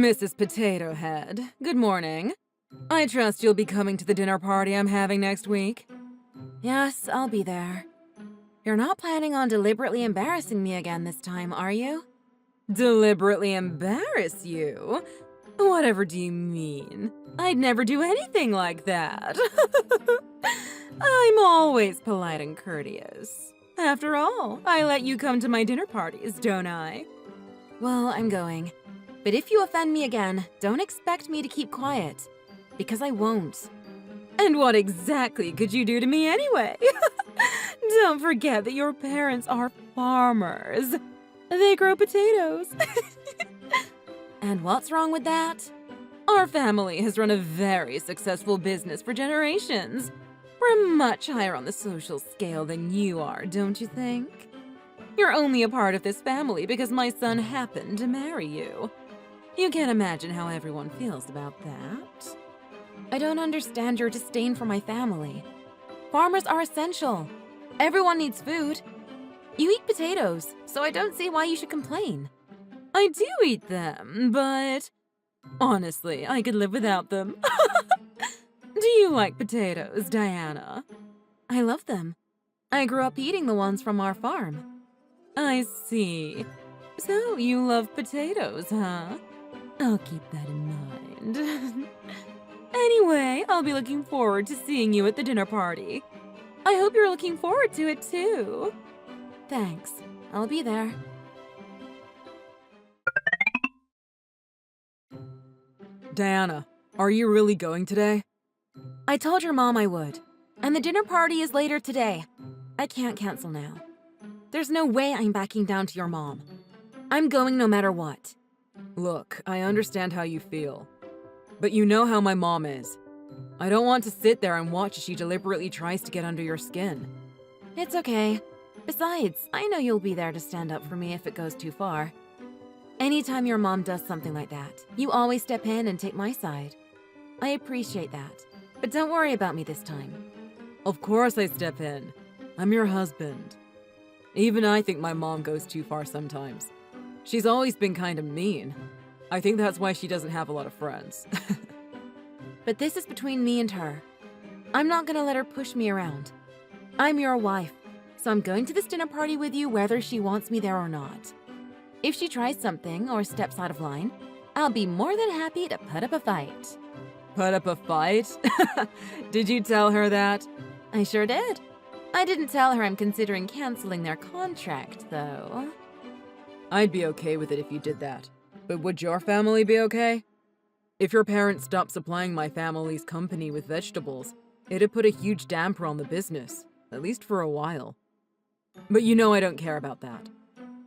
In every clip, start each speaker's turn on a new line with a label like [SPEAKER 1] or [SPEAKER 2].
[SPEAKER 1] Mrs. Potato Head, good morning. I trust you'll be coming to the dinner party I'm having next week.
[SPEAKER 2] Yes, I'll be there. You're not planning on deliberately embarrassing me again this time, are you?
[SPEAKER 1] Deliberately embarrass you? Whatever do you mean? I'd never do anything like that. I'm always polite and courteous. After all, I let you come to my dinner parties, don't I?
[SPEAKER 2] Well, I'm going. But if you offend me again, don't expect me to keep quiet. Because I won't.
[SPEAKER 1] And what exactly could you do to me anyway? Don't forget that your parents are farmers. They grow potatoes.
[SPEAKER 2] And what's wrong with that?
[SPEAKER 1] Our family has run a very successful business for generations. We're much higher on the social scale than you are, don't you think? You're only a part of this family because my son happened to marry you. You can't imagine how everyone feels about that.
[SPEAKER 2] I don't understand your disdain for my family. Farmers are essential. Everyone needs food. You eat potatoes, so I don't see why you should complain.
[SPEAKER 1] I do eat them, but honestly, I could live without them. Do you like potatoes, Diana?
[SPEAKER 2] I love them. I grew up eating the ones from our farm.
[SPEAKER 1] I see. So you love potatoes, huh? I'll keep that in mind. Anyway, I'll be looking forward to seeing you at the dinner party. I hope you're looking forward to it too.
[SPEAKER 2] Thanks. I'll be there.
[SPEAKER 1] Diana, are you really going today?
[SPEAKER 2] I told your mom I would. And the dinner party is later today. I can't cancel now. There's no way I'm backing down to your mom. I'm going no matter what.
[SPEAKER 1] Look, I understand how you feel. But you know how my mom is. I don't want to sit there and watch as she deliberately tries to get under your skin.
[SPEAKER 2] It's okay. Besides, I know you'll be there to stand up for me if it goes too far. Anytime your mom does something like that, you always step in and take my side. I appreciate that. But don't worry about me this time.
[SPEAKER 1] Of course I step in. I'm your husband. Even I think my mom goes too far sometimes. She's always been kind of mean. I think that's why she doesn't have a lot of friends.
[SPEAKER 2] But this is between me and her. I'm not gonna let her push me around. I'm your wife, so I'm going to this dinner party with you whether she wants me there or not. If she tries something or steps out of line, I'll be more than happy to put up a fight.
[SPEAKER 1] Put up a fight? Did you tell her that?
[SPEAKER 2] I sure did. I didn't tell her I'm considering canceling their contract, though.
[SPEAKER 1] I'd be okay with it if you did that. But would your family be okay? If your parents stopped supplying my family's company with vegetables, it'd put a huge damper on the business, at least for a while. But you know I don't care about that.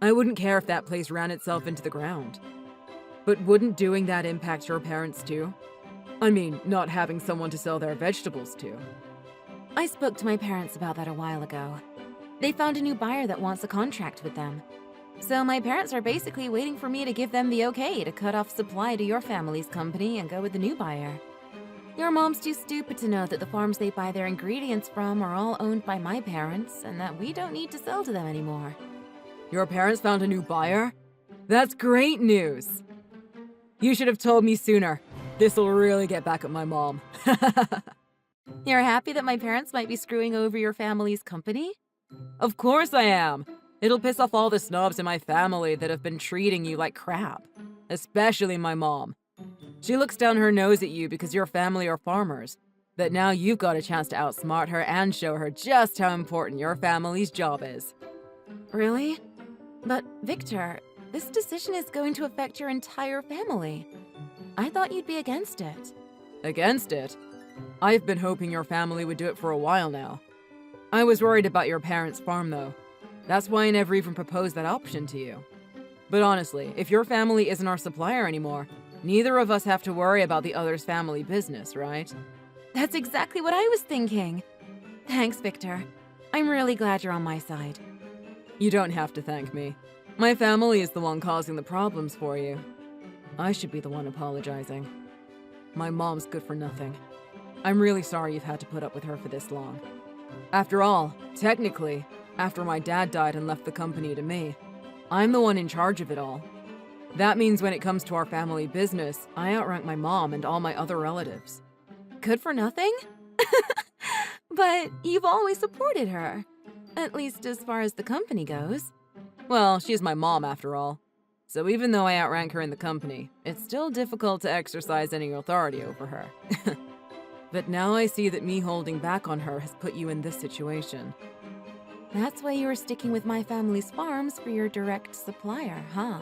[SPEAKER 1] I wouldn't care if that place ran itself into the ground. But wouldn't doing that impact your parents too? I mean, not having someone to sell their vegetables to.
[SPEAKER 2] I spoke to my parents about that a while ago. They found a new buyer that wants a contract with them. So my parents are basically waiting for me to give them the okay to cut off supply to your family's company and go with the new buyer. Your mom's too stupid to know that the farms they buy their ingredients from are all owned by my parents and that we don't need to sell to them anymore.
[SPEAKER 1] Your parents found a new buyer? That's great news! You should have told me sooner. This'll really get back at my mom.
[SPEAKER 2] You're happy that my parents might be screwing over your family's company?
[SPEAKER 1] Of course I am! It'll piss off all the snobs in my family that have been treating you like crap. Especially my mom. She looks down her nose at you because your family are farmers. But now you've got a chance to outsmart her and show her just how important your family's job is.
[SPEAKER 2] Really? But, Victor, this decision is going to affect your entire family. I thought you'd be against it.
[SPEAKER 1] Against it? I've been hoping your family would do it for a while now. I was worried about your parents' farm, though. That's why I never even proposed that option to you. But honestly, if your family isn't our supplier anymore, neither of us have to worry about the other's family business, right?
[SPEAKER 2] That's exactly what I was thinking. Thanks, Victor. I'm really glad you're on my side.
[SPEAKER 1] You don't have to thank me. My family is the one causing the problems for you. I should be the one apologizing. My mom's good for nothing. I'm really sorry you've had to put up with her for this long. After all, technically, after my dad died and left the company to me, I'm the one in charge of it all. That means when it comes to our family business, I outrank my mom and all my other relatives.
[SPEAKER 2] Good for nothing? But you've always supported her. At least as far as the company goes.
[SPEAKER 1] Well, she's my mom after all. So even though I outrank her in the company, it's still difficult to exercise any authority over her. But now I see that me holding back on her has put you in this situation.
[SPEAKER 2] That's why you were sticking with my family's farms for your direct supplier, huh?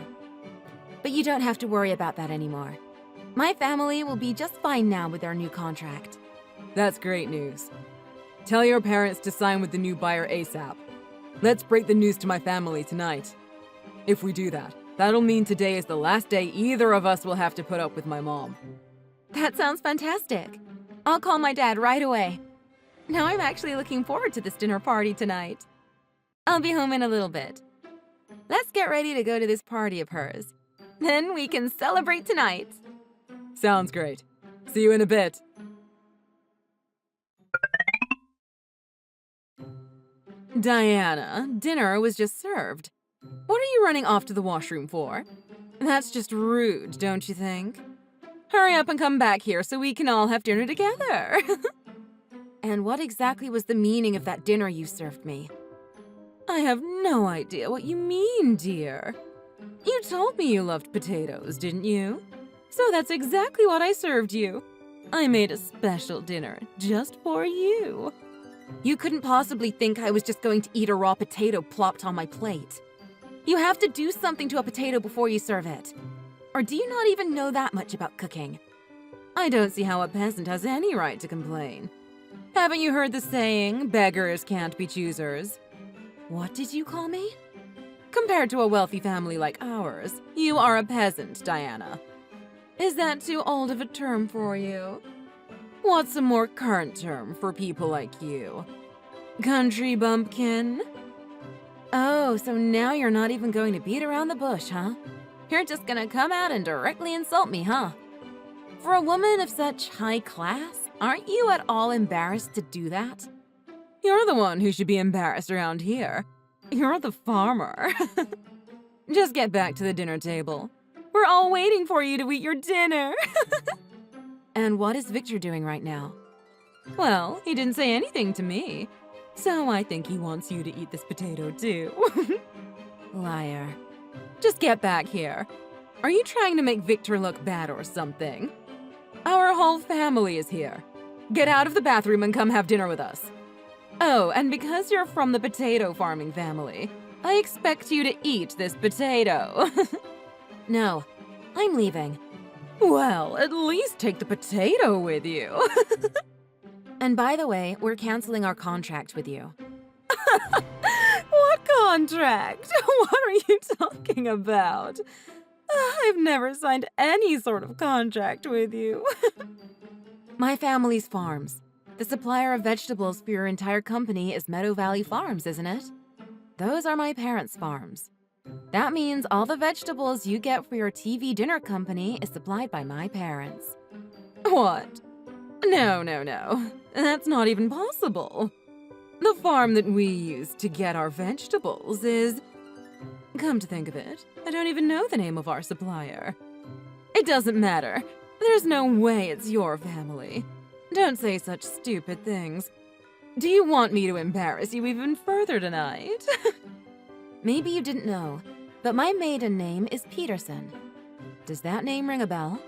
[SPEAKER 2] But you don't have to worry about that anymore. My family will be just fine now with our new contract.
[SPEAKER 1] That's great news. Tell your parents to sign with the new buyer ASAP. Let's break the news to my family tonight. If we do that, that'll mean today is the last day either of us will have to put up with my mom.
[SPEAKER 2] That sounds fantastic. I'll call my dad right away. Now I'm actually looking forward to this dinner party tonight. I'll be home in a little bit. Let's get ready to go to this party of hers. Then we can celebrate tonight.
[SPEAKER 1] Sounds great. See you in a bit. Diana, dinner was just served. What are you running off to the washroom for? That's just rude, don't you think? Hurry up and come back here so we can all have dinner together.
[SPEAKER 2] And what exactly was the meaning of that dinner you served me?
[SPEAKER 1] I have no idea what you mean, dear. You told me you loved potatoes, didn't you? So that's exactly what I served you. I made a special dinner just for you.
[SPEAKER 2] You couldn't possibly think I was just going to eat a raw potato plopped on my plate. You have to do something to a potato before you serve it. Or do you not even know that much about cooking?
[SPEAKER 1] I don't see how a peasant has any right to complain. Haven't you heard the saying, beggars can't be choosers? What did you call me? Compared to a wealthy family like ours, you are a peasant, Diana. Is that too old of a term for you? What's a more current term for people like you? Country bumpkin?
[SPEAKER 2] Oh, so now you're not even going to beat around the bush, huh? You're just gonna come out and directly insult me, huh? For a woman of such high class, aren't you at all embarrassed to do that?
[SPEAKER 1] You're the one who should be embarrassed around here. You're the farmer. Just get back to the dinner table. We're all waiting for you to eat your dinner.
[SPEAKER 2] And what is Victor doing right now?
[SPEAKER 1] Well, he didn't say anything to me. So I think he wants you to eat this potato too.
[SPEAKER 2] Liar.
[SPEAKER 1] Just get back here. Are you trying to make Victor look bad or something? Our whole family is here. Get out of the bathroom and come have dinner with us. Oh, and because you're from the potato farming family, I expect you to eat this potato.
[SPEAKER 2] No, I'm leaving.
[SPEAKER 1] Well, at least take the potato with you.
[SPEAKER 2] And by the way, we're canceling our contract with you.
[SPEAKER 1] What contract? What are you talking about? I've never signed any sort of contract with you.
[SPEAKER 2] My family's farms. The supplier of vegetables for your entire company is Meadow Valley Farms, isn't it? Those are my parents' farms. That means all the vegetables you get for your TV dinner company is supplied by my parents.
[SPEAKER 1] What? No. That's not even possible. The farm that we use to get our vegetables is... Come to think of it, I don't even know the name of our supplier. It doesn't matter. There's no way it's your family. Don't say such stupid things. Do you want me to embarrass you even further tonight?
[SPEAKER 2] Maybe you didn't know, but my maiden name is Peterson. Does that name ring a bell?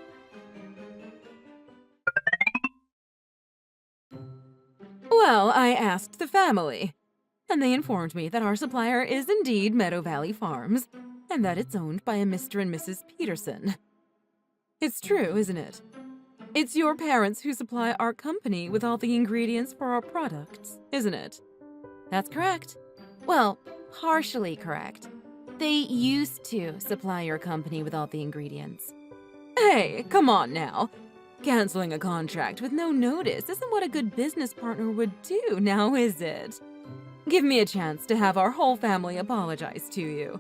[SPEAKER 1] Well, I asked the family, and they informed me that our supplier is indeed Meadow Valley Farms, and that it's owned by a Mr. and Mrs. Peterson. It's true, isn't it? It's your parents who supply our company with all the ingredients for our products, isn't it?
[SPEAKER 2] That's correct. Well, partially correct. They used to supply your company with all the ingredients.
[SPEAKER 1] Hey, come on now. Canceling a contract with no notice isn't what a good business partner would do, now is it? Give me a chance to have our whole family apologize to you.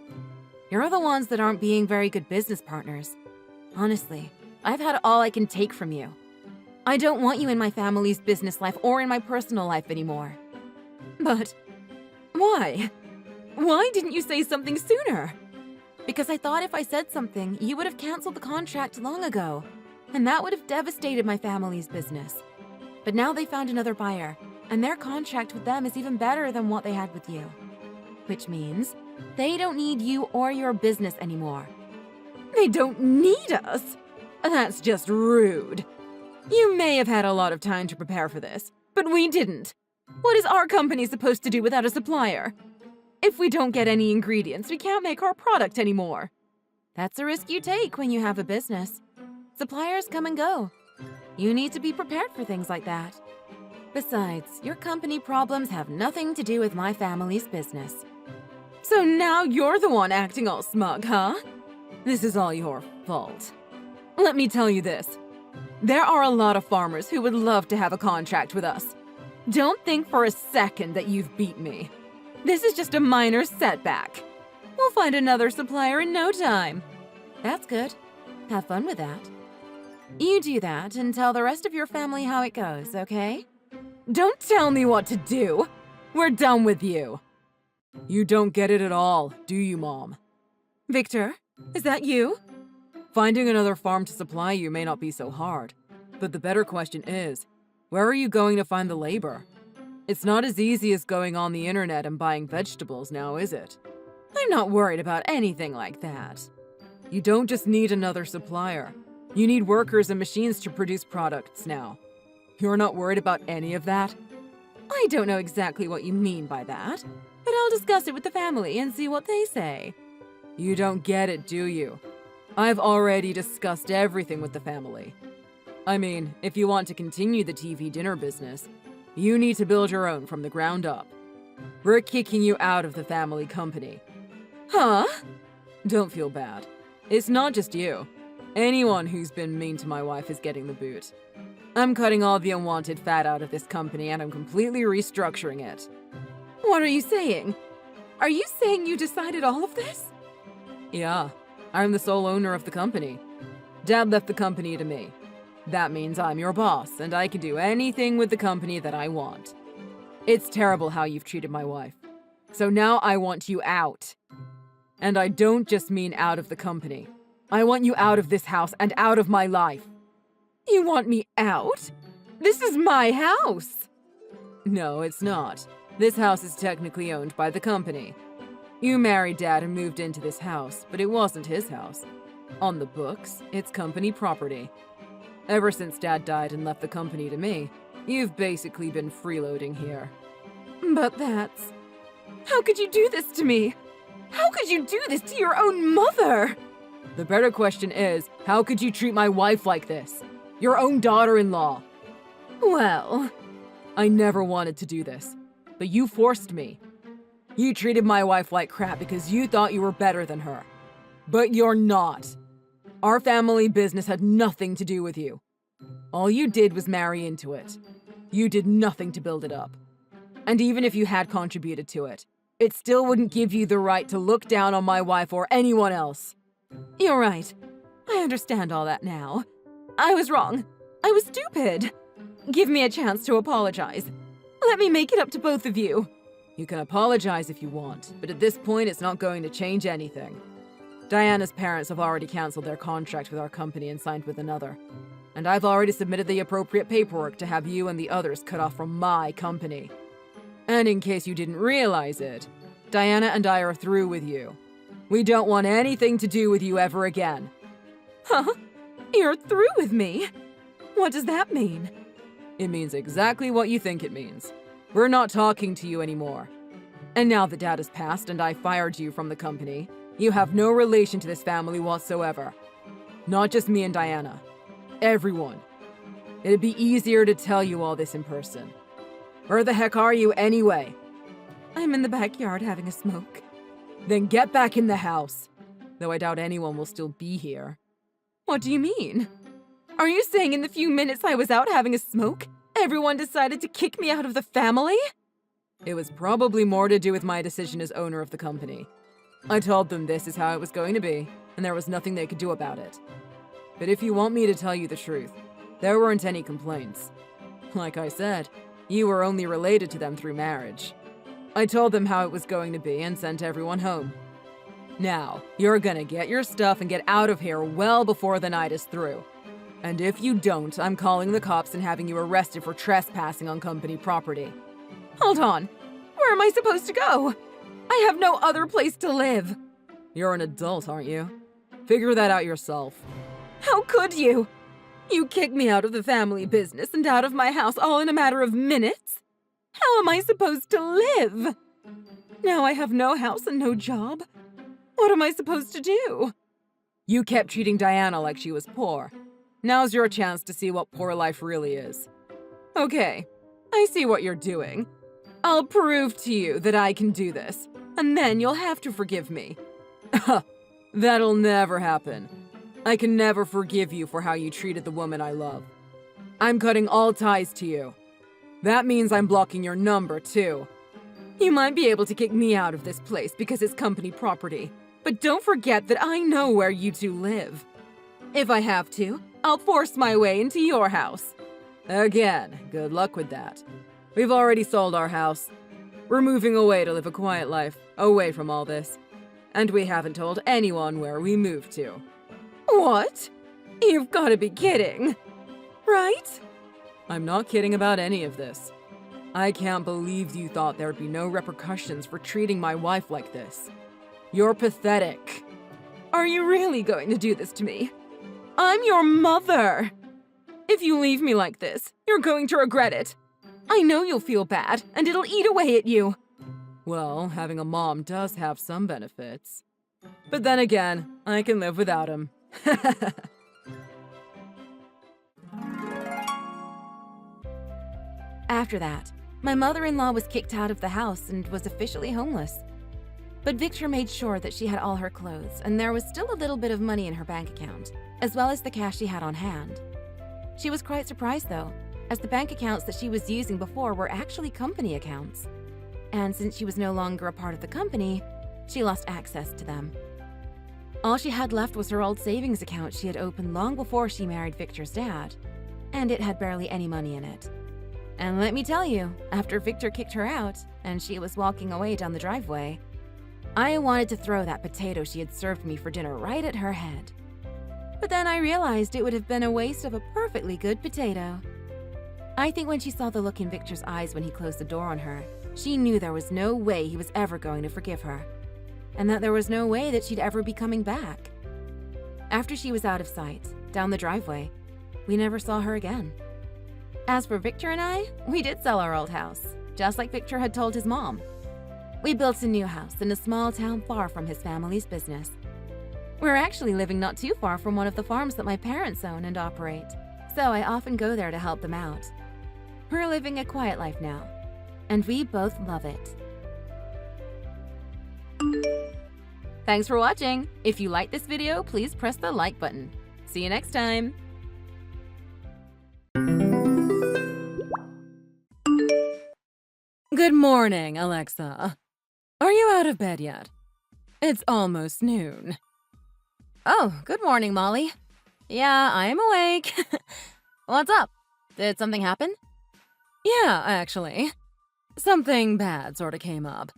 [SPEAKER 2] You're the ones that aren't being very good business partners. Honestly, I've had all I can take from you. I don't want you in my family's business life or in my personal life anymore.
[SPEAKER 1] But why? Why didn't you say something sooner?
[SPEAKER 2] Because I thought if I said something, you would have canceled the contract long ago. And that would have devastated my family's business. But now they found another buyer, and their contract with them is even better than what they had with you. Which means they don't need you or your business anymore.
[SPEAKER 1] They don't need us? That's just rude. You may have had a lot of time to prepare for this, but we didn't. What is our company supposed to do without a supplier? If we don't get any ingredients, we can't make our product anymore.
[SPEAKER 2] That's a risk you take when you have a business. Suppliers come and go. You need to be prepared for things like that. Besides, your company problems have nothing to do with my family's business.
[SPEAKER 1] So now you're the one acting all smug, huh? This is all your fault. Let me tell you this. There are a lot of farmers who would love to have a contract with us. Don't think for a second that you've beat me. This is just a minor setback. We'll find another supplier in no time.
[SPEAKER 2] That's good. Have fun with that. You do that and tell the rest of your family how it goes, okay?
[SPEAKER 1] Don't tell me what to do. We're done with you. You don't get it at all, do you, Mom? Victor, is that you? Finding another farm to supply you may not be so hard, but the better question is, where are you going to find the labor? It's not as easy as going on the internet and buying vegetables now, is it? I'm not worried about anything like that. You don't just need another supplier. You need workers and machines to produce products now. You're not worried about any of that? I don't know exactly what you mean by that, but I'll discuss it with the family and see what they say. You don't get it, do you? I've already discussed everything with the family. I mean, if you want to continue the TV dinner business, you need to build your own from the ground up. We're kicking you out of the family company. Huh? Don't feel bad. It's not just you. Anyone who's been mean to my wife is getting the boot. I'm cutting all the unwanted fat out of this company and I'm completely restructuring it. What are you saying? Are you saying you decided all of this? Yeah, I'm the sole owner of the company. Dad left the company to me. That means I'm your boss and I can do anything with the company that I want. It's terrible how you've treated my wife. So now I want you out. And I don't just mean out of the company. I want you out of this house and out of my life. You want me out? This is my house! No, it's not. This house is technically owned by the company. You married Dad and moved into this house, but it wasn't his house. On the books, it's company property. Ever since Dad died and left the company to me, you've basically been freeloading here. But that's... How could you do this to me? How could you do this to your own mother? The better question is, how could you treat my wife like this? Your own daughter-in-law. Well, I never wanted to do this, but you forced me. You treated my wife like crap because you thought you were better than her. But you're not. Our family business had nothing to do with you. All you did was marry into it. You did nothing to build it up. And even if you had contributed to it, it still wouldn't give you the right to look down on my wife or anyone else. You're right. I understand all that now. I was wrong. I was stupid. Give me a chance to apologize. Let me make it up to both of you. You can apologize if you want, but at this point it's not going to change anything. Diana's parents have already canceled their contract with our company and signed with another. And I've already submitted the appropriate paperwork to have you and the others cut off from my company. And in case you didn't realize it, Diana and I are through with you. We don't want anything to do with you ever again. Huh? You're through with me? What does that mean? It means exactly what you think it means. We're not talking to you anymore. And now that Dad has passed and I fired you from the company, you have no relation to this family whatsoever. Not just me and Diana. Everyone. It'd be easier to tell you all this in person. Where the heck are you anyway? I'm in the backyard having a smoke. Then get back in the house. Though I doubt anyone will still be here. What do you mean? Are you saying in the few minutes I was out having a smoke, everyone decided to kick me out of the family? It was probably more to do with my decision as owner of the company. I told them this is how it was going to be, and there was nothing they could do about it. But if you want me to tell you the truth, there weren't any complaints. Like I said, you were only related to them through marriage. I told them how it was going to be and sent everyone home. Now, you're gonna get your stuff and get out of here well before the night is through. And if you don't, I'm calling the cops and having you arrested for trespassing on company property.
[SPEAKER 2] Hold on. Where am I supposed to go? I have no other place to live.
[SPEAKER 1] You're an adult, aren't you? Figure that out yourself.
[SPEAKER 2] How could you? You kicked me out of the family business and out of my house all in a matter of minutes? How am I supposed to live? Now I have no house and no job. What am I supposed to do?
[SPEAKER 1] You kept treating Diana like she was poor. Now's your chance to see what poor life really is. Okay, I see what you're doing. I'll prove to you that I can do this, and then you'll have to forgive me. That'll never happen. I can never forgive you for how you treated the woman I love. I'm cutting all ties to you. That means I'm blocking your number, too. You might be able to kick me out of this place because it's company property, but don't forget that I know where you two live. If I have to, I'll force my way into your house. Again, good luck with that. We've already sold our house. We're moving away to live a quiet life, away from all this. And we haven't told anyone where we moved to.
[SPEAKER 2] What? You've got to be kidding. Right?
[SPEAKER 1] I'm not kidding about any of this. I can't believe you thought there'd be no repercussions for treating my wife like this. You're pathetic.
[SPEAKER 2] Are you really going to do this to me? I'm your mother. If you leave me like this, you're going to regret it. I know you'll feel bad, and it'll eat away at you.
[SPEAKER 1] Well, having a mom does have some benefits. But then again, I can live without him.
[SPEAKER 2] After that, my mother-in-law was kicked out of the house and was officially homeless. But Victor made sure that she had all her clothes, and there was still a little bit of money in her bank account, as well as the cash she had on hand. She was quite surprised, though, as the bank accounts that she was using before were actually company accounts. And since she was no longer a part of the company, she lost access to them. All she had left was her old savings account she had opened long before she married Victor's dad, and it had barely any money in it. And let me tell you, after Victor kicked her out and she was walking away down the driveway, I wanted to throw that potato she had served me for dinner right at her head. But then I realized it would have been a waste of a perfectly good potato. I think when she saw the look in Victor's eyes when he closed the door on her, she knew there was no way he was ever going to forgive her, and that there was no way that she'd ever be coming back. After she was out of sight, down the driveway, we never saw her again. As for Victor and I, we did sell our old house, just like Victor had told his mom. We built a new house in a small town far from his family's business. We're actually living not too far from one of the farms that my parents own and operate, so I often go there to help them out. We're living a quiet life now, and we both love it. Thanks for watching. If you liked this video, please press the like button. See you next time.
[SPEAKER 1] Good morning, Alexa. Are you out of bed yet? It's almost noon.
[SPEAKER 2] Oh, good morning, Molly. Yeah, I'm awake. What's up? Did something happen?
[SPEAKER 1] Yeah, actually. Something bad sorta came up.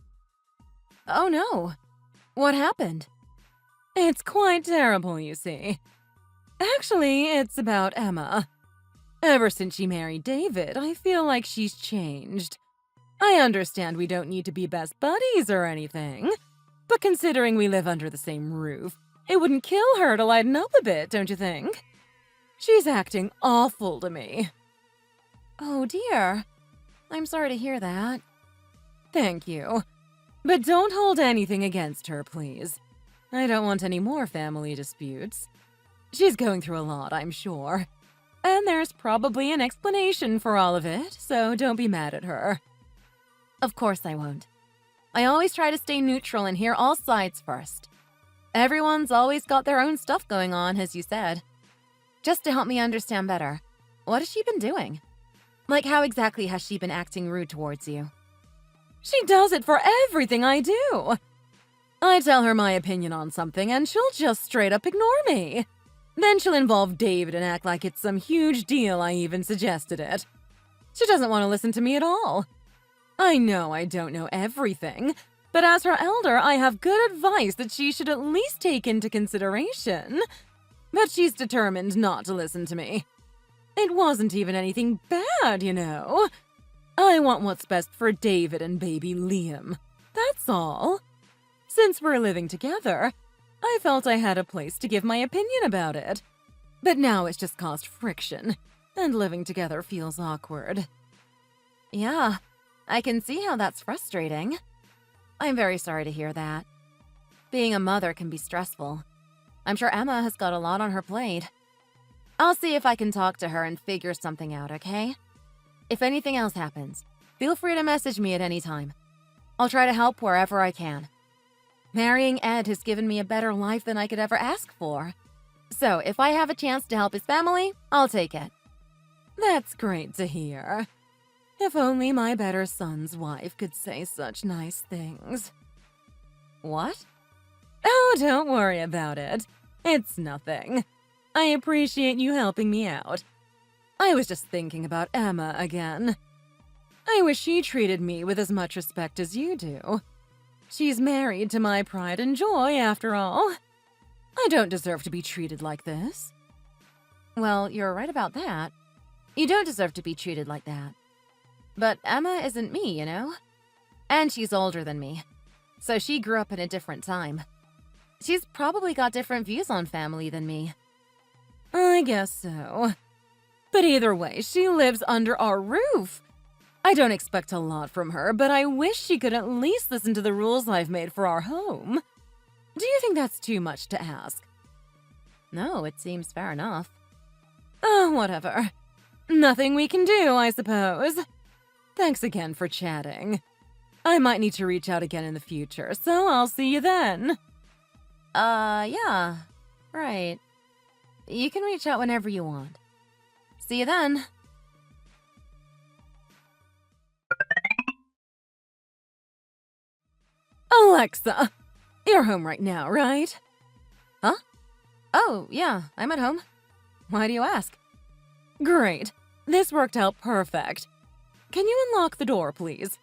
[SPEAKER 2] Oh no. What happened?
[SPEAKER 1] It's quite terrible, you see. Actually, it's about Emma. Ever since she married David, I feel like she's changed. I understand we don't need to be best buddies or anything, but considering we live under the same roof, it wouldn't kill her to lighten up a bit, don't you think? She's acting awful to me.
[SPEAKER 2] Oh dear. I'm sorry to hear that.
[SPEAKER 1] Thank you. But don't hold anything against her, please. I don't want any more family disputes. She's going through a lot, I'm sure. And there's probably an explanation for all of it, so don't be mad at her.
[SPEAKER 2] Of course I won't. I always try to stay neutral and hear all sides first. Everyone's always got their own stuff going on, as you said. Just to help me understand better, what has she been doing? Like, how exactly has she been acting rude towards you?
[SPEAKER 1] She does it for everything I do. I tell her my opinion on something and she'll just straight up ignore me. Then she'll involve David and act like it's some huge deal I even suggested it. She doesn't want to listen to me at all. I know I don't know everything,
[SPEAKER 2] But as her elder, I have good advice that she should at least take into consideration. But she's determined not to listen to me. It wasn't even anything bad, you know. I want what's best for David and baby Liam. That's all. Since we're living together, I felt I had a place to give my opinion about it. But now it's just caused friction, and living together feels awkward. Yeah, I can see how that's frustrating. I'm very sorry to hear that. Being a mother can be stressful. I'm sure Emma has got a lot on her plate. I'll see if I can talk to her and figure something out, okay? If anything else happens, feel free to message me at any time. I'll try to help wherever I can. Marrying Ed has given me a better life than I could ever ask for. So if I have a chance to help his family, I'll take it. That's great to hear. If only my better son's wife could say such nice things. What? Oh, don't worry about it. It's nothing. I appreciate you helping me out. I was just thinking about Emma again. I wish she treated me with as much respect as you do. She's married to my pride and joy, after all. I don't deserve to be treated like this. Well, you're right about that. You don't deserve to be treated like that. But Emma isn't me, you know? And she's older than me. So she grew up in a different time. She's probably got different views on family than me. I guess so. But either way, she lives under our roof. I don't expect a lot from her, but I wish she could at least listen to the rules I've made for our home. Do you think that's too much to ask? No, it seems fair enough. Oh, whatever. Nothing we can do, I suppose. Thanks again for chatting. I might need to reach out again in the future, so I'll see you then. Yeah. Right. You can reach out whenever you want. See you then. Alexa, you're home right now, right? Huh? Oh, yeah, I'm at home. Why do you ask? Great. This worked out perfect. Can you unlock the door, please?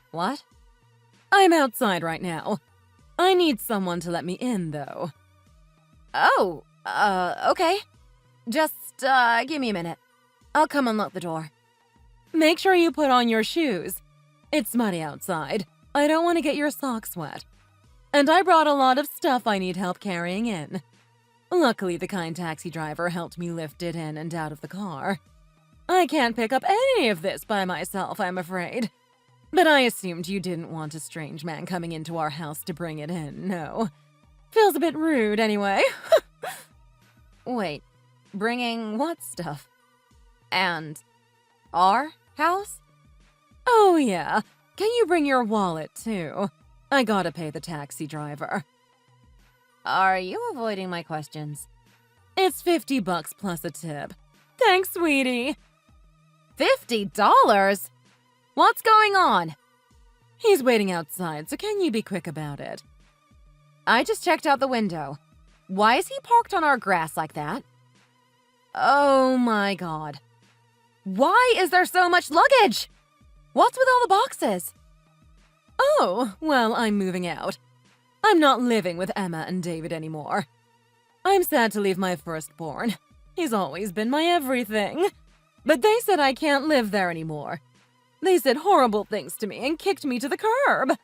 [SPEAKER 2] What? I'm outside right now. I need someone to let me in, though. Oh, okay. Just, give me a minute. I'll come unlock the door. Make sure you put on your shoes. It's muddy outside. I don't want to get your socks wet. And I brought a lot of stuff I need help carrying in. Luckily, the kind taxi driver helped me lift it in and out of the car. I can't pick up any of this by myself, I'm afraid. But I assumed you didn't want a strange man coming into our house to bring it in, no. Feels a bit rude, anyway. Wait, bringing what stuff? And our house? Oh, yeah. Can you bring your wallet, too? I gotta pay the taxi driver. Are you avoiding my questions? It's $50 plus a tip. Thanks, sweetie. $50? What's going on? He's waiting outside, so can you be quick about it? I just checked out the window. Why is he parked on our grass like that? Oh my god. Why is there so much luggage? What's with all the boxes? Oh, well, I'm moving out. I'm not living with Emma and David anymore. I'm sad to leave my firstborn. He's always been my everything. But they said I can't live there anymore. They said horrible things to me and kicked me to the curb.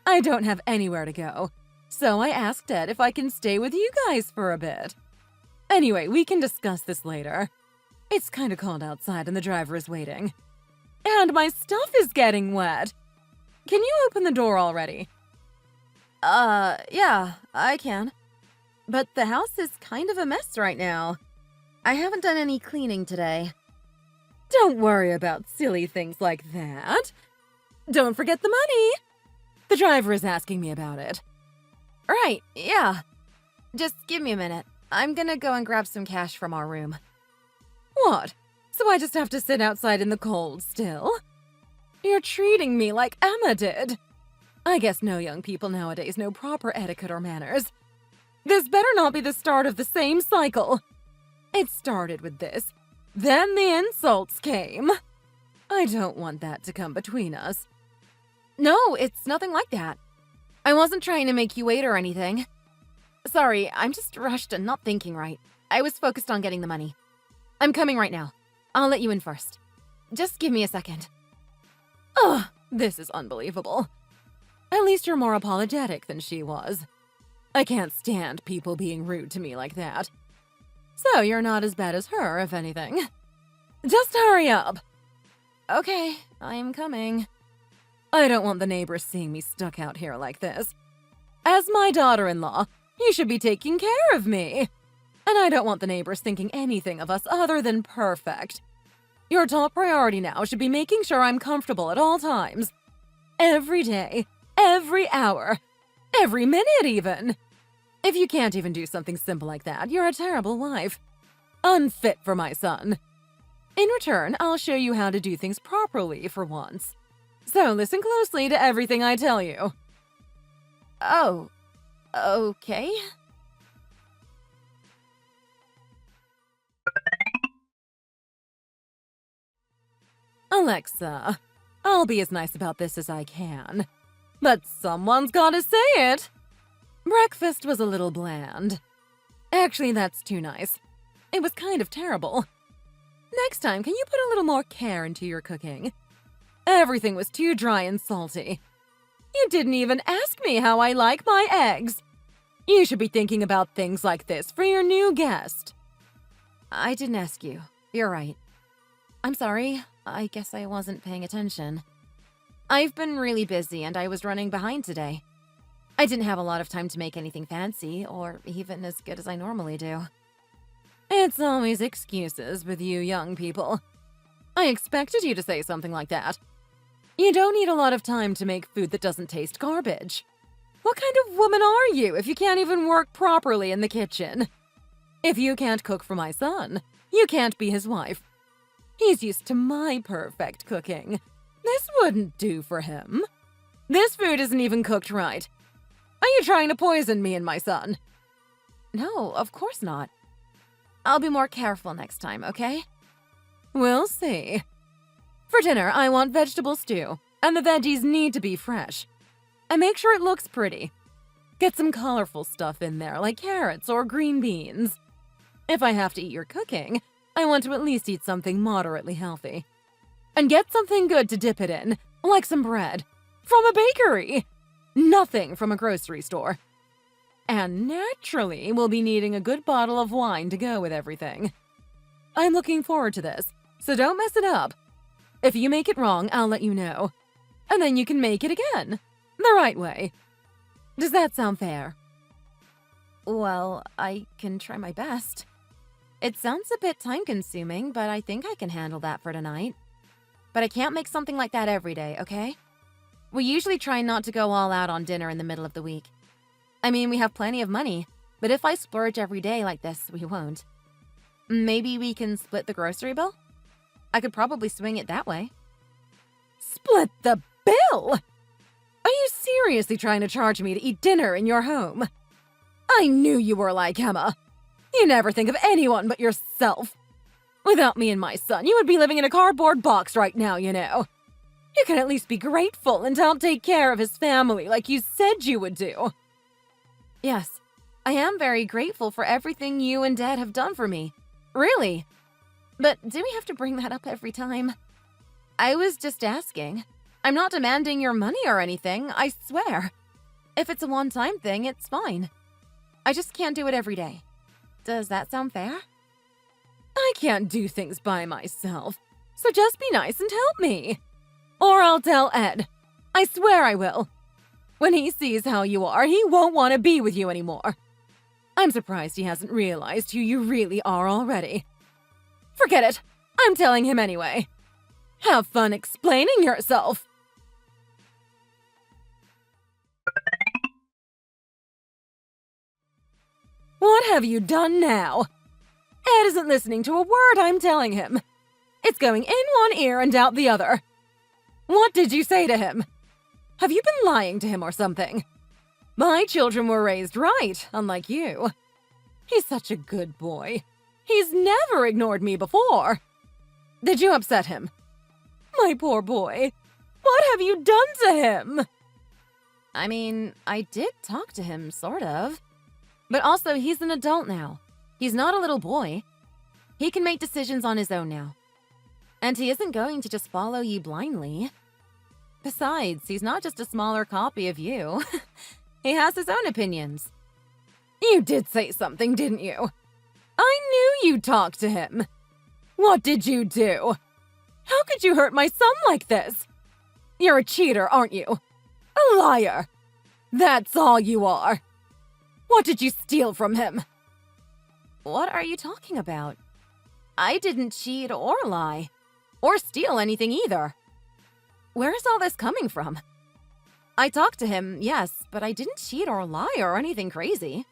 [SPEAKER 2] I don't have anywhere to go, so I asked Ed if I can stay with you guys for a bit. Anyway, we can discuss this later. It's kinda cold outside and the driver is waiting. And my stuff is getting wet. Can you open the door already? Yeah, I can. But the house is kind of a mess right now. I haven't done any cleaning today. Don't worry about silly things like that. Don't forget the money. The driver is asking me about it. Right, yeah. Just give me a minute. I'm gonna go and grab some cash from our room. What? So I just have to sit outside in the cold still? You're treating me like Emma did. I guess no young people nowadays know proper etiquette or manners. This better not be the start of the same cycle. It started with this. Then the insults came. I don't want that to come between us. No, it's nothing like that. I wasn't trying to make you wait or anything. Sorry, I'm just rushed and not thinking right. I was focused on getting the money. I'm coming right now. I'll let you in first. Just give me a second. Ugh, this is unbelievable. At least you're more apologetic than she was. I can't stand people being rude to me like that. So you're not as bad as her, if anything. Just hurry up. Okay, I'm coming. I don't want the neighbors seeing me stuck out here like this. As my daughter-in-law, you should be taking care of me. And I don't want the neighbors thinking anything of us other than perfect. Your top priority now should be making sure I'm comfortable at all times. Every day, every hour, every minute even. If you can't even do something simple like that, you're a terrible wife. Unfit for my son. In return, I'll show you how to do things properly for once. So listen closely to everything I tell you. Oh, okay. Alexa, I'll be as nice about this as I can. But someone's gotta say it. Breakfast was a little bland. Actually, that's too nice. It was kind of terrible. Next time, can you put a little more care into your cooking? Everything was too dry and salty. You didn't even ask me how I like my eggs. You should be thinking about things like this for your new guest. I didn't ask you. You're right. I'm sorry. I guess I wasn't paying attention. I've been really busy and I was running behind today. I didn't have a lot of time to make anything fancy or even as good as I normally do. It's always excuses with you young people. I expected you to say something like that. You don't need a lot of time to make food that doesn't taste garbage. What kind of woman are you if you can't even work properly in the kitchen? If you can't cook for my son, you can't be his wife. He's used to my perfect cooking. This wouldn't do for him. This food isn't even cooked right. Are you trying to poison me and my son? No, of course not. I'll be more careful next time, okay? We'll see. For dinner, I want vegetable stew, and the veggies need to be fresh. And make sure it looks pretty. Get some colorful stuff in there, like carrots or green beans. If I have to eat your cooking, I want to at least eat something moderately healthy. And get something good to dip it in, like some bread. From a bakery! Nothing from a grocery store. And naturally, we'll be needing a good bottle of wine to go with everything. I'm looking forward to this, so don't mess it up. If you make it wrong, I'll let you know. And then you can make it again. The right way. Does that sound fair? Well, I can try my best. It sounds a bit time-consuming, but I think I can handle that for tonight. But I can't make something like that every day, okay? We usually try not to go all out on dinner in the middle of the week. I mean, we have plenty of money, but if I splurge every day like this, we won't. Maybe we can split the grocery bill? I could probably swing it that way. Split the bill? Are you seriously trying to charge me to eat dinner in your home? I knew you were like Emma. You never think of anyone but yourself. Without me and my son, you would be living in a cardboard box right now, you know. You can at least be grateful and help take care of his family like you said you would do. Yes, I am very grateful for everything you and Dad have done for me. Really. But do we have to bring that up every time? I was just asking. I'm not demanding your money or anything, I swear. If it's a one-time thing, it's fine. I just can't do it every day. Does that sound fair? I can't do things by myself, so just be nice and help me. Or I'll tell Ed. I swear I will. When he sees how you are, he won't want to be with you anymore. I'm surprised he hasn't realized who you really are already. Forget it. I'm telling him anyway. Have fun explaining yourself. What have you done now? Ed isn't listening to a word I'm telling him. It's going in one ear and out the other. What did you say to him? Have you been lying to him or something? My children were raised right, unlike you. He's such a good boy. He's never ignored me before. Did you upset him? My poor boy.
[SPEAKER 1] What have you done to him?
[SPEAKER 2] I mean, I did talk to him, sort of. But also, he's an adult now. He's not a little boy. He can make decisions on his own now. And he isn't going to just follow you blindly. Besides, he's not just a smaller copy of you. He has his own opinions.
[SPEAKER 1] You did say something, didn't you? I knew you talked to him. What did you do? How could you hurt my son like this? You're a cheater, aren't you? A liar. That's all you are. What did you steal from him?
[SPEAKER 2] What are you talking about? I didn't cheat or lie. Or steal anything either. Where's all this coming from? I talked to him, yes, but I didn't cheat or lie or anything crazy.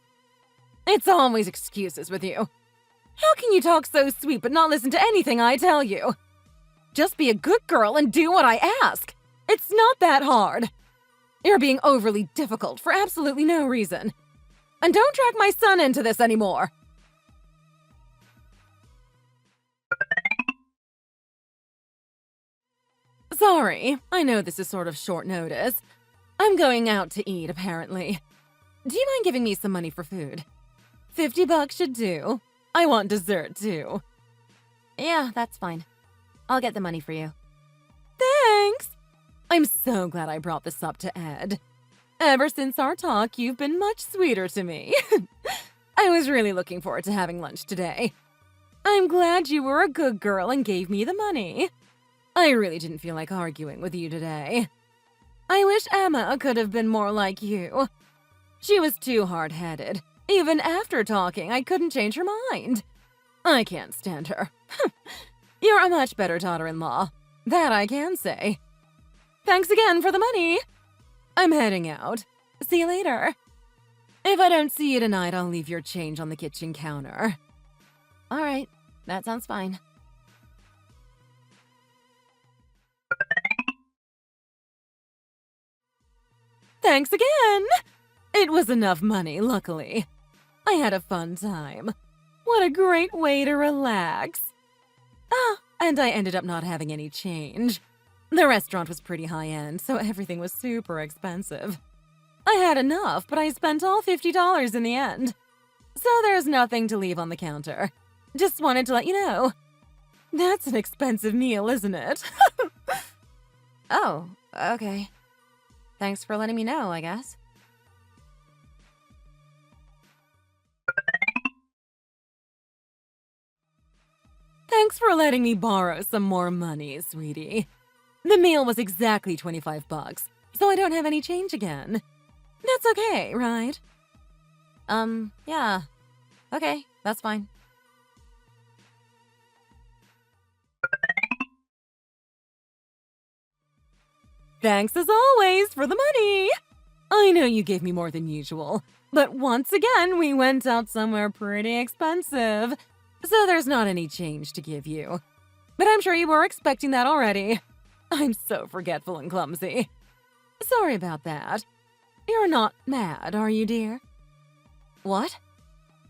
[SPEAKER 1] It's always excuses with you. How can you talk so sweet but not listen to anything I tell you? Just be a good girl and do what I ask. It's not that hard. You're being overly difficult for absolutely no reason. And don't drag my son into this anymore. Sorry, I know this is sort of short notice. I'm going out to eat, apparently. Do you mind giving me some money for food? $50 should do. I want dessert, too.
[SPEAKER 2] Yeah, that's fine. I'll get the money for you.
[SPEAKER 1] Thanks! I'm so glad I brought this up to Ed. Ever since our talk, you've been much sweeter to me. I was really looking forward to having lunch today. I'm glad you were a good girl and gave me the money. I really didn't feel like arguing with you today. I wish Emma could have been more like you. She was too hard-headed. Even after talking, I couldn't change her mind. I can't stand her. You're a much better daughter-in-law. That I can say. Thanks again for the money. I'm heading out. See you later. If I don't see you tonight, I'll leave your change on the kitchen counter.
[SPEAKER 2] All right, that sounds fine.
[SPEAKER 1] Thanks again! It was enough money, luckily. I had a fun time. What a great way to relax. And I ended up not having any change. The restaurant was pretty high-end, so everything was super expensive. I had enough, but I spent all $50 in the end. So there's nothing to leave on the counter. Just wanted to let you know. That's an expensive meal, isn't it?
[SPEAKER 2] Oh, okay. Thanks for letting me know, I guess.
[SPEAKER 1] Thanks for letting me borrow some more money, sweetie. The meal was exactly $25, so I don't have any change again. That's okay, right?
[SPEAKER 2] Yeah. Okay, that's fine.
[SPEAKER 1] Thanks as always for the money. I know you gave me more than usual, but once again, we went out somewhere pretty expensive, so there's not any change to give you. But I'm sure you were expecting that already. I'm so forgetful and clumsy. Sorry about that. You're not mad, are you, dear?
[SPEAKER 2] What?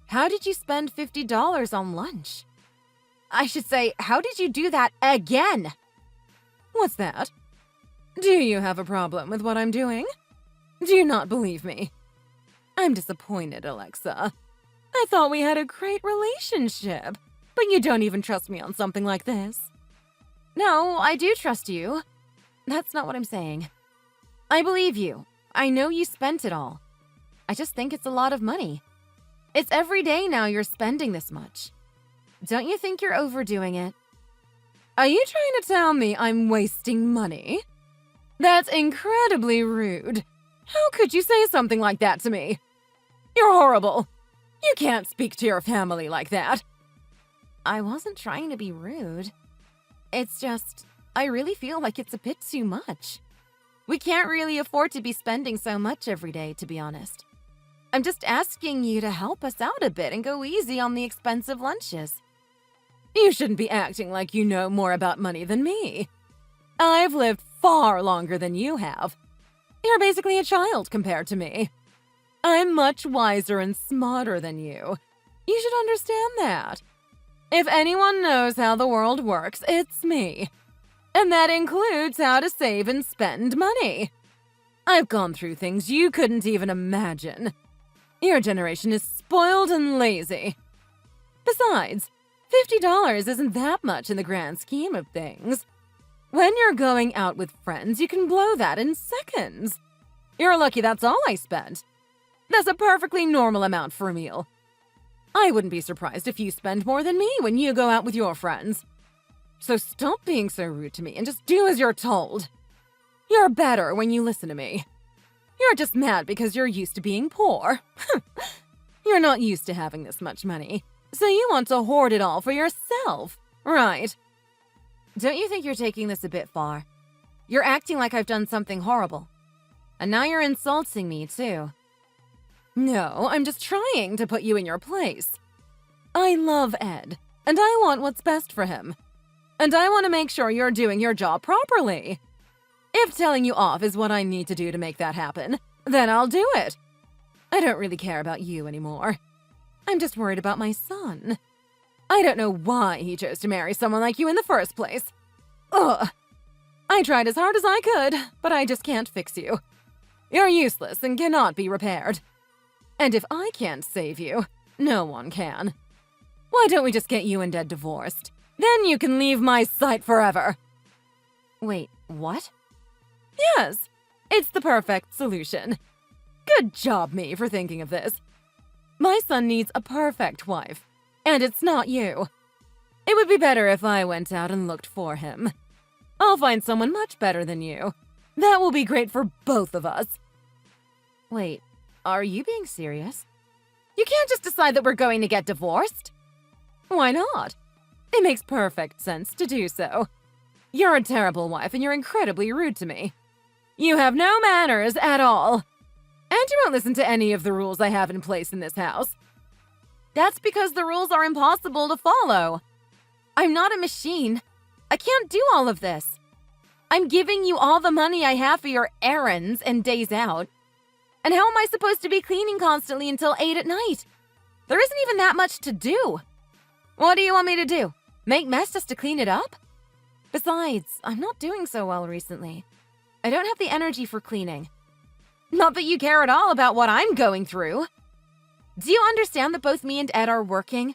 [SPEAKER 2] How did you spend $50 on lunch? I should say, how did you do that again?
[SPEAKER 1] What's that? Do you have a problem with what I'm doing? Do you not believe me? I'm disappointed, Alexa. I thought we had a great relationship, but you don't even trust me on something like this.
[SPEAKER 2] No, I do trust you. That's not what I'm saying. I believe you. I know you spent it all. I just think it's a lot of money. It's every day now you're spending this much. Don't you think you're overdoing it?
[SPEAKER 1] Are you trying to tell me I'm wasting money? That's incredibly rude. How could you say something like that to me? You're horrible. You can't speak to your family like that.
[SPEAKER 2] I wasn't trying to be rude. It's just, I really feel like it's a bit too much. We can't really afford to be spending so much every day, to be honest. I'm just asking you to help us out a bit and go easy on the expensive lunches.
[SPEAKER 1] You shouldn't be acting like you know more about money than me. I've lived far longer than you have. You're basically a child compared to me. I'm much wiser and smarter than you. You should understand that. If anyone knows how the world works, it's me. And that includes how to save and spend money. I've gone through things you couldn't even imagine. Your generation is spoiled and lazy. Besides, $50 isn't that much in the grand scheme of things. When you're going out with friends, you can blow that in seconds. You're lucky that's all I spent. That's a perfectly normal amount for a meal. I wouldn't be surprised if you spend more than me when you go out with your friends. So stop being so rude to me and just do as you're told. You're better when you listen to me. You're just mad because you're used to being poor. You're not used to having this much money, so you want to hoard it all for yourself, right?
[SPEAKER 2] Don't you think you're taking this a bit far? You're acting like I've done something horrible. And now you're insulting me, too.
[SPEAKER 1] No, I'm just trying to put you in your place. I love Ed, and I want what's best for him. And I want to make sure you're doing your job properly. If telling you off is what I need to do to make that happen, then I'll do it. I don't really care about you anymore. I'm just worried about my son. I don't know why he chose to marry someone like you in the first place. Ugh. I tried as hard as I could, but I just can't fix you. You're useless and cannot be repaired. And if I can't save you, no one can. Why don't we just get you and Ed divorced? Then you can leave my sight forever.
[SPEAKER 2] Wait, what?
[SPEAKER 1] Yes, it's the perfect solution. Good job, me, for thinking of this. My son needs a perfect wife, and it's not you. It would be better if I went out and looked for him. I'll find someone much better than you. That will be great for both of us.
[SPEAKER 2] Wait, are you being serious?
[SPEAKER 1] You can't just decide that we're going to get divorced. Why not? It makes perfect sense to do so. You're a terrible wife and you're incredibly rude to me. You have no manners at all. And you won't listen to any of the rules I have in place in this house.
[SPEAKER 2] That's because the rules are impossible to follow. I'm not a machine. I can't do all of this. I'm giving you all the money I have for your errands and days out. And how am I supposed to be cleaning constantly until 8 at night? There isn't even that much to do. What do you want me to do? Make mess just to clean it up? Besides, I'm not doing so well recently. I don't have the energy for cleaning. Not that you care at all about what I'm going through. Do you understand that both me and Ed are working?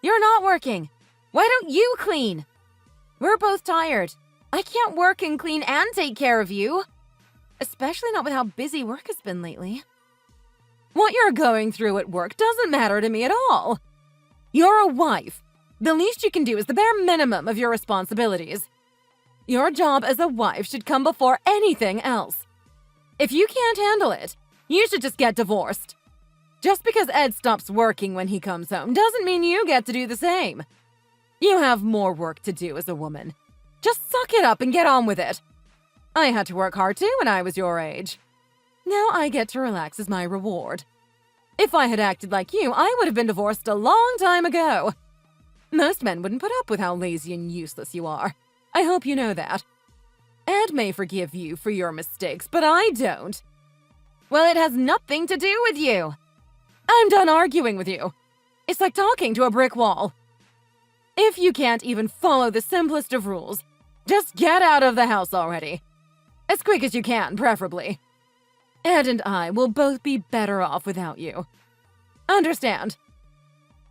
[SPEAKER 2] You're not working. Why don't you clean? We're both tired. I can't work and clean and take care of you. Especially not with how busy work has been lately.
[SPEAKER 1] What you're going through at work doesn't matter to me at all. You're a wife. The least you can do is the bare minimum of your responsibilities. Your job as a wife should come before anything else. If you can't handle it, you should just get divorced. Just because Ed stops working when he comes home doesn't mean you get to do the same. You have more work to do as a woman. Just suck it up and get on with it. I had to work hard too when I was your age. Now I get to relax as my reward. If I had acted like you, I would have been divorced a long time ago. Most men wouldn't put up with how lazy and useless you are. I hope you know that. Ed may forgive you for your mistakes, but I don't.
[SPEAKER 2] Well, it has nothing to do with you.
[SPEAKER 1] I'm done arguing with you. It's like talking to a brick wall. If you can't even follow the simplest of rules, just get out of the house already. As quick as you can, preferably. Ed and I will both be better off without you. Understand?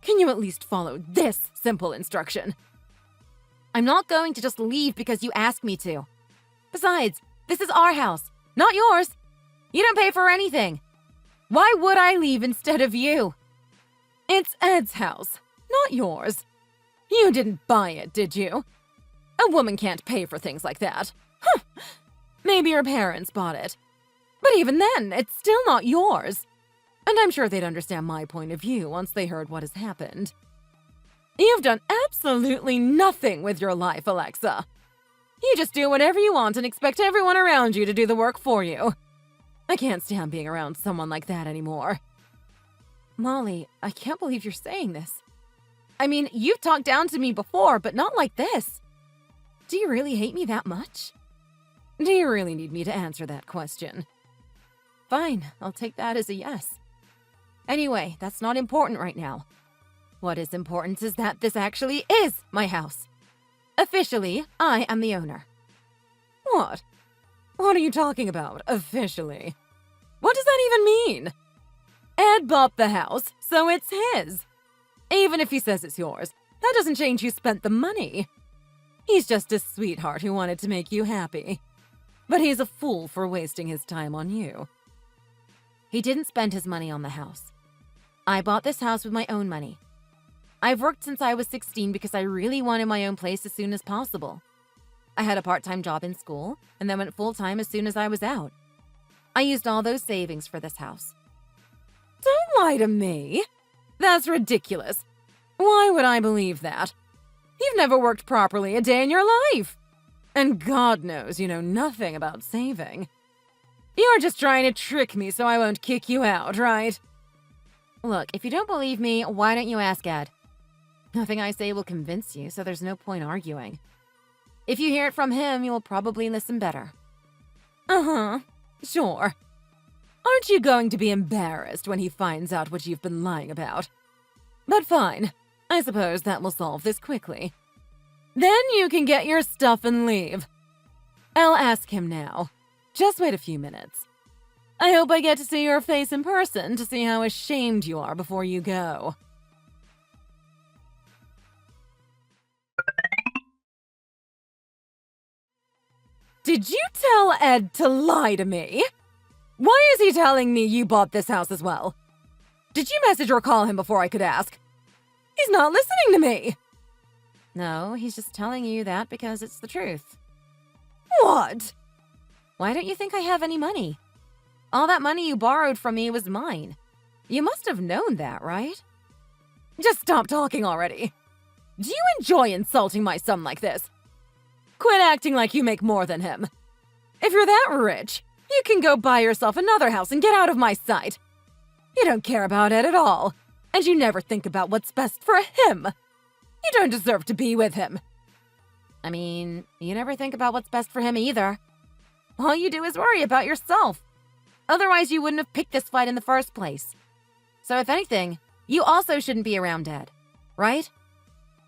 [SPEAKER 1] Can you at least follow this simple instruction?
[SPEAKER 2] I'm not going to just leave because you asked me to. Besides, this is our house, not yours. You don't pay for anything. Why would I leave instead of you?
[SPEAKER 1] It's Ed's house, not yours. You didn't buy it, did you? A woman can't pay for things like that. Huh. Maybe your parents bought it. But even then, it's still not yours. And I'm sure they'd understand my point of view once they heard what has happened. You've done absolutely nothing with your life, Alexa. You just do whatever you want and expect everyone around you to do the work for you. I can't stand being around someone like that anymore.
[SPEAKER 2] Molly, I can't believe you're saying this. I mean, you've talked down to me before, but not like this. Do you really hate me that much?
[SPEAKER 1] Do you really need me to answer that question?
[SPEAKER 2] Fine, I'll take that as a yes. Anyway, that's not important right now. What is important is that this actually is my house. Officially, I am the owner.
[SPEAKER 1] What? What are you talking about, officially? What does that even mean? Ed bought the house, so it's his. Even if he says it's yours, that doesn't change who spent the money. He's just a sweetheart who wanted to make you happy. But he's a fool for wasting his time on you.
[SPEAKER 2] He didn't spend his money on the house. I bought this house with my own money. I've worked since I was 16 because I really wanted my own place as soon as possible. I had a part-time job in school and then went full-time as soon as I was out. I used all those savings for this house.
[SPEAKER 1] Don't lie to me. That's ridiculous. Why would I believe that? You've never worked properly a day in your life. And God knows you know nothing about saving. You're just trying to trick me so I won't kick you out, right?
[SPEAKER 2] Look, if you don't believe me, why don't you ask Ed? Nothing I say will convince you, so there's no point arguing. If you hear it from him, you will probably listen better.
[SPEAKER 1] Uh-huh, sure. Aren't you going to be embarrassed when he finds out what you've been lying about? But fine, I suppose that will solve this quickly. Then you can get your stuff and leave. I'll ask him now. Just wait a few minutes. I hope I get to see your face in person to see how ashamed you are before you go. Did you tell Ed to lie to me? Why is he telling me you bought this house as well? Did you message or call him before I could ask? He's not listening to me.
[SPEAKER 2] No, he's just telling you that because it's the truth.
[SPEAKER 1] What?
[SPEAKER 2] Why don't you think I have any money? All that money you borrowed from me was mine. You must have known that, right?
[SPEAKER 1] Just stop talking already. Do you enjoy insulting my son like this? Quit acting like you make more than him. If you're that rich, you can go buy yourself another house and get out of my sight. You don't care about Ed at all, and you never think about what's best for him. You don't deserve to be with him.
[SPEAKER 2] I mean, you never think about what's best for him either. All you do is worry about yourself. Otherwise, you wouldn't have picked this fight in the first place. So if anything, you also shouldn't be around Ed, right?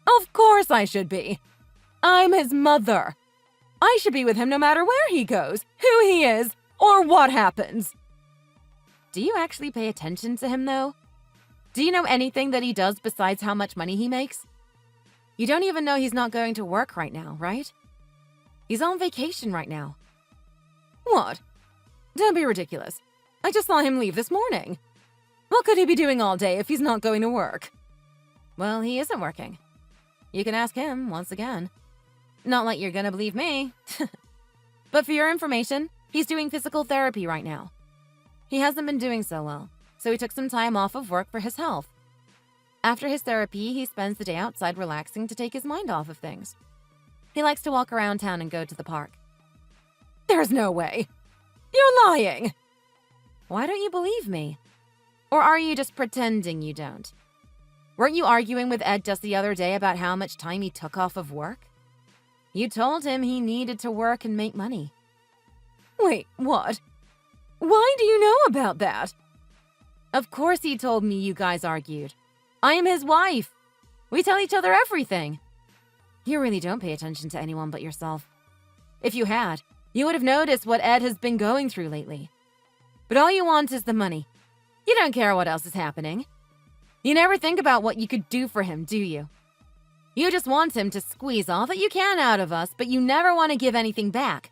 [SPEAKER 1] Of course I should be. I'm his mother. I should be with him no matter where he goes, who he is, or what happens.
[SPEAKER 2] Do you actually pay attention to him, though? Do you know anything that he does besides how much money he makes? You don't even know he's not going to work right now, right? He's on vacation right now.
[SPEAKER 1] What? Don't be ridiculous. I just saw him leave this morning. What could he be doing all day if he's not going to work?
[SPEAKER 2] Well, he isn't working. You can ask him once again. Not like you're gonna believe me. But for your information, he's doing physical therapy right now. He hasn't been doing so well, so he took some time off of work for his health. After his therapy, he spends the day outside relaxing to take his mind off of things. He likes to walk around town and go to the park.
[SPEAKER 1] There's no way. You're lying.
[SPEAKER 2] Why don't you believe me? Or are you just pretending you don't? Weren't you arguing with Ed just the other day about how much time he took off of work? You told him he needed to work and make money.
[SPEAKER 1] Wait, what? Why do you know about that?
[SPEAKER 2] Of course he told me you guys argued. I am his wife. We tell each other everything. You really don't pay attention to anyone but yourself. If you had, you would have noticed what Ed has been going through lately. But all you want is the money. You don't care what else is happening. You never think about what you could do for him, do you? You just want him to squeeze all that you can out of us, but you never want to give anything back.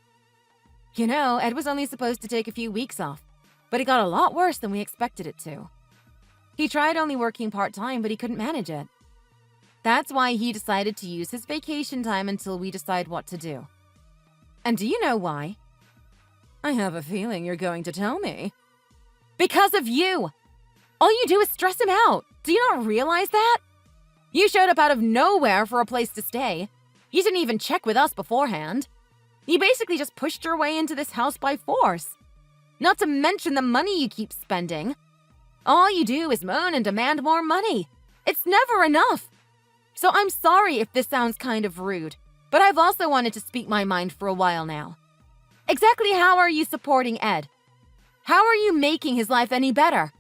[SPEAKER 2] You know, Ed was only supposed to take a few weeks off, but it got a lot worse than we expected it to. He tried only working part-time, but he couldn't manage it. That's why he decided to use his vacation time until we decide what to do. And do you know why?
[SPEAKER 1] I have a feeling you're going to tell me.
[SPEAKER 2] Because of you! All you do is stress him out. Do you not realize that? You showed up out of nowhere for a place to stay. You didn't even check with us beforehand. You basically just pushed your way into this house by force. Not to mention the money you keep spending. All you do is moan and demand more money. It's never enough. So I'm sorry if this sounds kind of rude, but I've also wanted to speak my mind for a while now. Exactly how are you supporting Ed? How are you making his life any better?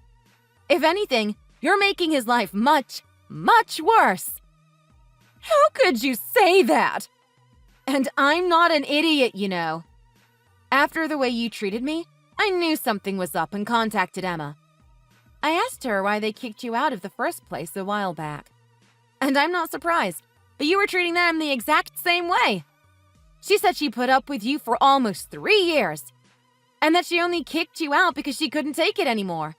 [SPEAKER 2] If anything, you're making his life much, much worse.
[SPEAKER 1] How could you say that?
[SPEAKER 2] And I'm not an idiot, you know. After the way you treated me, I knew something was up and contacted Emma. I asked her why they kicked you out of the first place a while back. And I'm not surprised, but you were treating them the exact same way. She said she put up with you for almost 3 years, and that she only kicked you out because she couldn't take it anymore.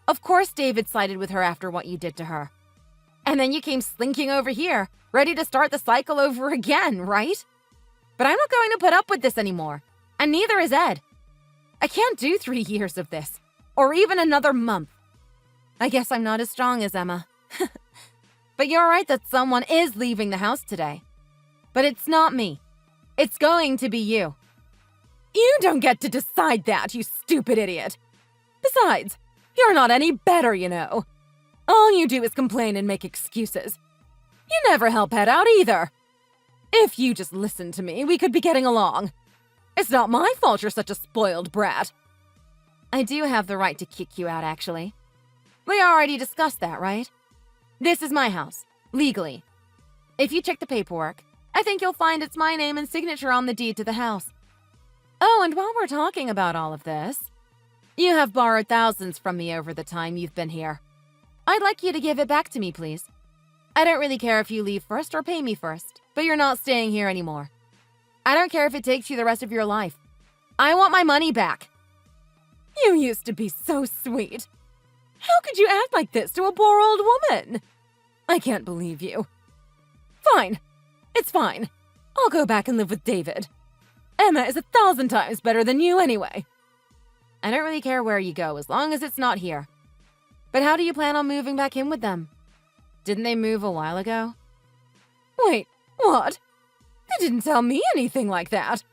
[SPEAKER 2] Of course David sided with her after what you did to her. And then you came slinking over here, ready to start the cycle over again, right? But I'm not going to put up with this anymore, and neither is Ed. I can't do 3 years of this, or even another month. I guess I'm not as strong as Emma. But you're right that someone is leaving the house today. But it's not me. It's going to be you. You don't get to decide that, you stupid idiot. Besides, you're not any better, you know. All you do is complain and make excuses. You never help Ed out either. If you just listened to me, we could be getting along. It's not my fault you're such a spoiled brat. I do have the right to kick you out, actually. We already discussed that, right? This is my house, legally. If you check the paperwork, I think you'll find it's my name and signature on the deed to the house. Oh, and while we're talking about all of this, you have borrowed thousands from me over the time you've been here. I'd like you to give it back to me, please. I don't really care if you leave first or pay me first, but you're not staying here anymore. I don't care if it takes you the rest of your life. I want my money back. You used to be so sweet. How could you act like this to a poor old woman? I can't believe you. Fine. It's fine. I'll go back and live with David. Emma is 1,000 times better than you anyway. I don't really care where you go as long as it's not here. But how do you plan on moving back in with them? Didn't they move a while ago? Wait, what? They didn't tell me anything like that.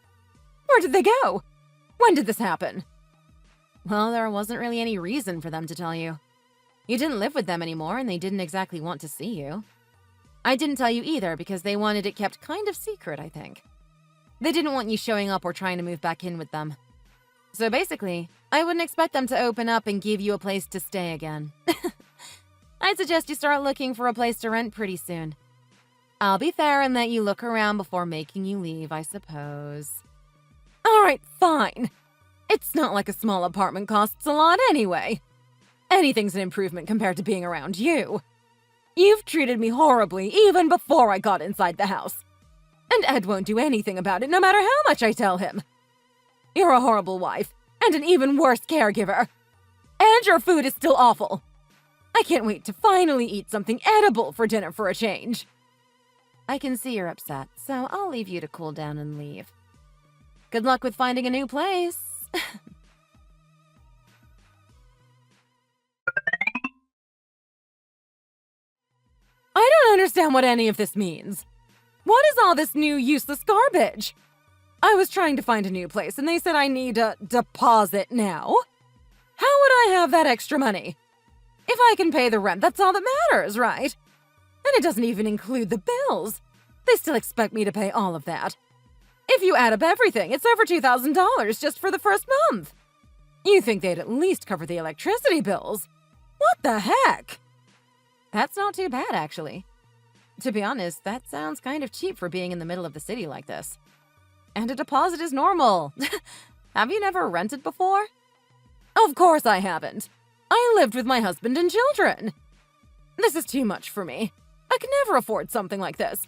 [SPEAKER 2] Where did they go? When did this happen? Well, there wasn't really any reason for them to tell you. You didn't live with them anymore, and they didn't exactly want to see you. I didn't tell you either because they wanted it kept kind of secret, I think. They didn't want you showing up or trying to move back in with them. So basically, I wouldn't expect them to open up and give you a place to stay again. I'd suggest you start looking for a place to rent pretty soon. I'll be fair and let you look around before making you leave, I suppose. All right, fine. It's not like a small apartment costs a lot anyway. Anything's an improvement compared to being around you. You've treated me horribly even before I got inside the house. And Ed won't do anything about it no matter how much I tell him. You're a horrible wife and an even worse caregiver. And your food is still awful. I can't wait to finally eat something edible for dinner for a change. I can see you're upset, so I'll leave you to cool down and leave. Good luck with finding a new place. I don't understand what any of this means. What is all this new useless garbage? I was trying to find a new place and they said I need a deposit now. How would I have that extra money? If I can pay the rent, that's all that matters, right? And it doesn't even include the bills. They still expect me to pay all of that. If you add up everything, it's over $2,000 just for the first month. You think they'd at least cover the electricity bills? What the heck? That's not too bad, actually. To be honest, that sounds kind of cheap for being in the middle of the city like this. And a deposit is normal. Have you never rented before? Of course I haven't. I lived with my husband and children. This is too much for me. I could never afford something like this.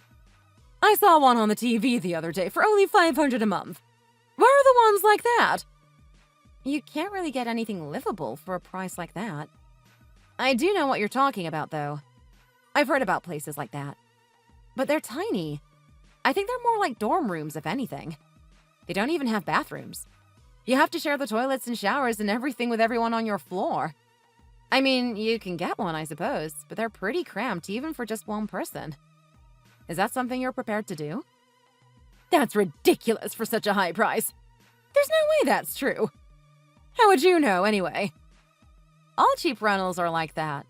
[SPEAKER 2] I saw one on the TV the other day for only $500 a month. Where are the ones like that? You can't really get anything livable for a price like that. I do know what you're talking about, though. I've heard about places like that. But they're tiny. I think they're more like dorm rooms, if anything. They don't even have bathrooms. You have to share the toilets and showers and everything with everyone on your floor. I mean, you can get one, I suppose, but they're pretty cramped even for just one person. Is that something you're prepared to do? That's ridiculous for such a high price. There's no way that's true. How would you know, anyway? All cheap rentals are like that.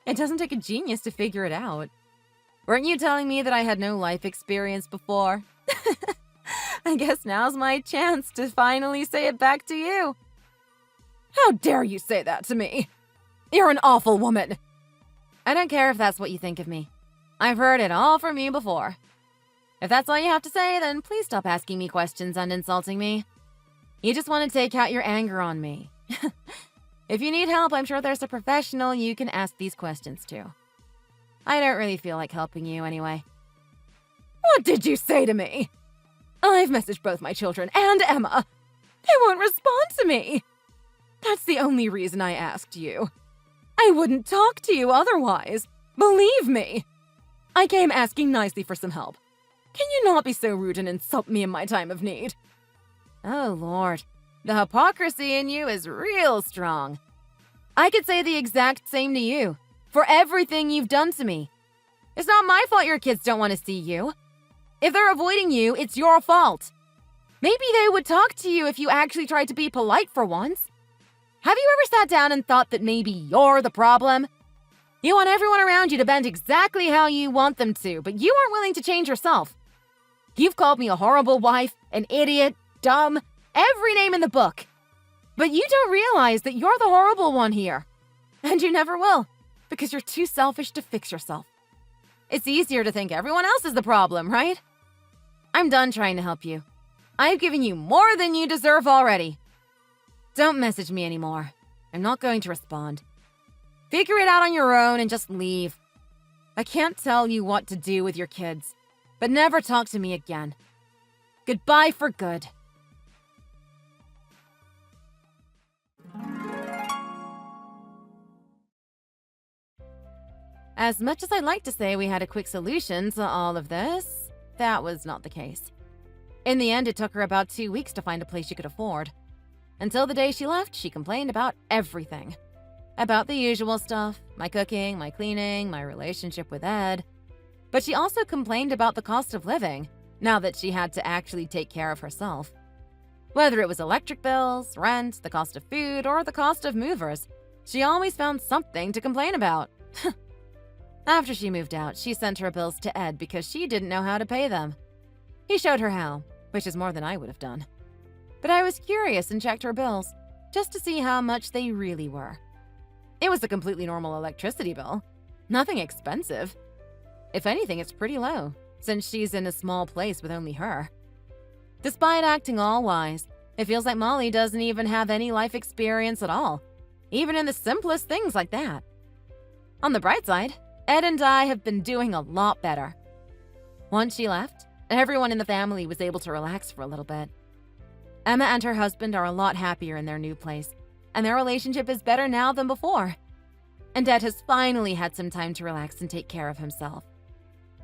[SPEAKER 2] It doesn't take a genius to figure it out. Weren't you telling me that I had no life experience before? I guess now's my chance to finally say it back to you. How dare you say that to me? You're an awful woman. I don't care if that's what you think of me. I've heard it all from you before. If that's all you have to say, then please stop asking me questions and insulting me. You just want to take out your anger on me. If you need help, I'm sure there's a professional you can ask these questions to. I don't really feel like helping you anyway. What did you say to me? I've messaged both my children and Emma. They won't respond to me. That's the only reason I asked you. I wouldn't talk to you otherwise. Believe me. I came asking nicely for some help. Can you not be so rude and insult me in my time of need? Oh, Lord. The hypocrisy in you is real strong. I could say the exact same to you, for everything you've done to me. It's not my fault your kids don't want to see you. If they're avoiding you, it's your fault. Maybe they would talk to you if you actually tried to be polite for once. Have you ever sat down and thought that maybe you're the problem? You want everyone around you to bend exactly how you want them to, but you aren't willing to change yourself. You've called me a horrible wife, an idiot, dumb, every name in the book. But you don't realize that you're the horrible one here. And you never will, because you're too selfish to fix yourself. It's easier to think everyone else is the problem, right? I'm done trying to help you. I've given you more than you deserve already. Don't message me anymore. I'm not going to respond. Figure it out on your own and just leave. I can't tell you what to do with your kids, but never talk to me again. Goodbye for good. As much as I'd like to say we had a quick solution to all of this, that was not the case. In the end, it took her about 2 weeks to find a place she could afford. Until the day she left, she complained about everything. About the usual stuff, my cooking, my cleaning, my relationship with Ed. But she also complained about the cost of living, now that she had to actually take care of herself. Whether it was electric bills, rent, the cost of food, or the cost of movers, she always found something to complain about. After she moved out, she sent her bills to Ed because she didn't know how to pay them. He showed her how, which is more than I would have done. But I was curious and checked her bills, just to see how much they really were. It was a completely normal electricity bill. Nothing expensive. If anything, it's pretty low, since she's in a small place with only her. Despite acting all wise, it feels like Molly doesn't even have any life experience at all, even in the simplest things like that. On the bright side, Ed and I have been doing a lot better. Once she left, everyone in the family was able to relax for a little bit. Emma and her husband are a lot happier in their new place, and their relationship is better now than before. And Ed has finally had some time to relax and take care of himself.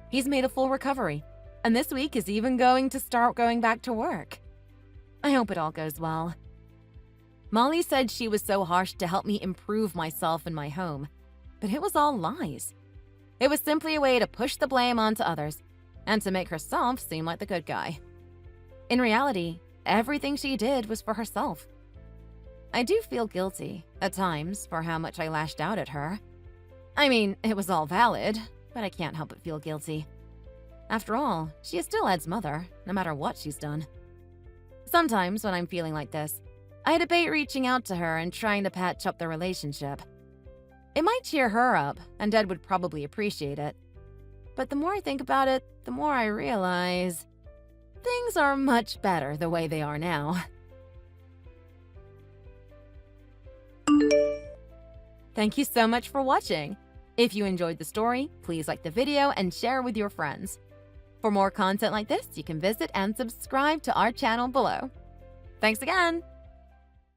[SPEAKER 2] He's made a full recovery, and this week is even going to start going back to work. I hope it all goes well. Molly said she was so harsh to help me improve myself and my home, but it was all lies. It was simply a way to push the blame onto others and to make herself seem like the good guy. In reality, everything she did was for herself. I do feel guilty, at times, for how much I lashed out at her. I mean, it was all valid, but I can't help but feel guilty. After all, she is still Ed's mother, no matter what she's done. Sometimes, when I'm feeling like this, I debate reaching out to her and trying to patch up the relationship. It might cheer her up, and Ed would probably appreciate it. But the more I think about it, the more I realize things are much better the way they are now. Thank you so much for watching. If you enjoyed the story, please like the video and share with your friends. For more content like this, you can visit and subscribe to our channel below. Thanks again!